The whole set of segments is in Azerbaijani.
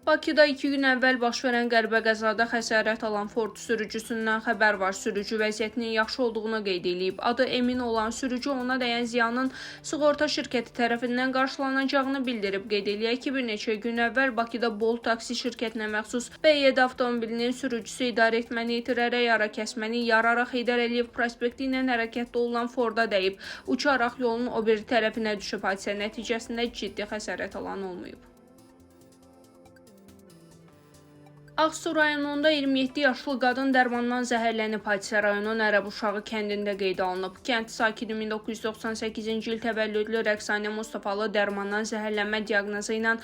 Bakıda 2 gün əvvəl baş verən qəribə qəzada xəsarət alan Ford sürücüsündən xəbər var. Sürücü vəziyyətinin yaxşı olduğunu qeyd edib. Adı Emin olan sürücü ona dəyən ziyanın sığorta şirkəti tərəfindən qarşılanacağını bildirib. Qeyd eləyək ki, bir neçə gün əvvəl Bakıda Bolt taksi şirkətinə məxsus B7 avtomobilinin sürücüsü idarəetməni itirərək arakəsməni yararaq Heydər Əliyev prospekti ilə hərəkətdə olan Forda dəyib. Uçaraq yolun o biri tərəfinə düşüb. Hadisə nəticəsində ciddi xəsarət alan olmayıb. Ağsu rayonunda 27 yaşlı qadın dərmandan zəhərlənib. Hadisə rayonun Ərəbuşağı kəndində qeydə alınıb. Kənd sakini 1998-ci il təvəllüdlü Rəqsanə Mustafalı dərmandan zəhərlənmə diaqnozu ilə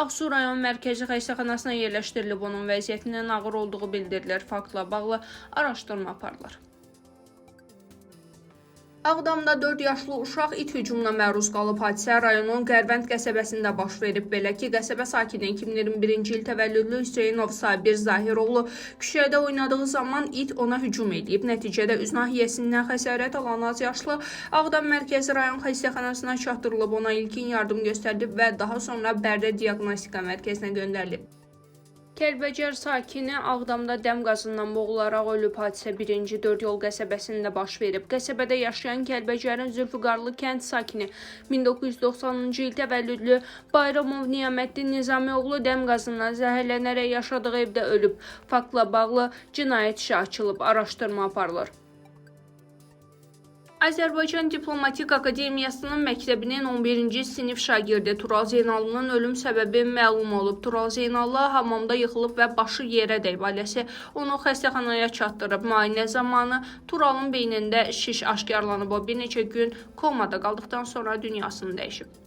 Ağsu rayon mərkəzi xəstəxanasına yerləşdirilib. Onun vəziyyətinin ağır olduğu bildirilir. Faktla bağlı araşdırma aparılır. Ağdamda 4 yaşlı uşaq it hücumuna məruz qalıb. Hadisə rayonun Qərvənd qəsəbəsində baş verib. Belə ki, qəsəbə sakini 2021-ci il təvəllüdlü Hüseynov Sabir Zahiroğlu küçədə oynadığı zaman it ona hücum edib. Nəticədə üz nahiyəsindən xəsarət alan az yaşlı Ağdam Mərkəzi rayon xəstəxanasına çatdırılıb. Ona ilkin yardım göstərilib və daha sonra Bərdə diaqnostika mərkəzinə göndərilib. Kəlbəcər sakini Ağdamda dəm qazından boğularaq ölüb. Hadisə 1-ci 4 yol qəsəbəsində baş verib. Qəsəbədə yaşayan Kəlbəcərin Zülfüqarlı kənd sakini 1990-cı il təvəllüdlü Bayramov Niyaməddin Nizamioğlu dəm qazından zəhərlənərək yaşadığı evdə ölüb. Faktla bağlı cinayət işi açılıb, araşdırma aparılır. Azərbaycan Diplomatik Akademiyasının məktəbinin 11-ci sinif şagirdi Tural Zeynallının ölüm səbəbi məlum olub. Tural Zeynallı hamamda yıxılıb və başı yerə dəyib. Ailəsi onu xəstəxanaya çatdırıb. Müayinə zamanı Turalın beynində şiş aşkarlanıb. O bir neçə gün komada qaldıqdan sonra dünyasını dəyişib.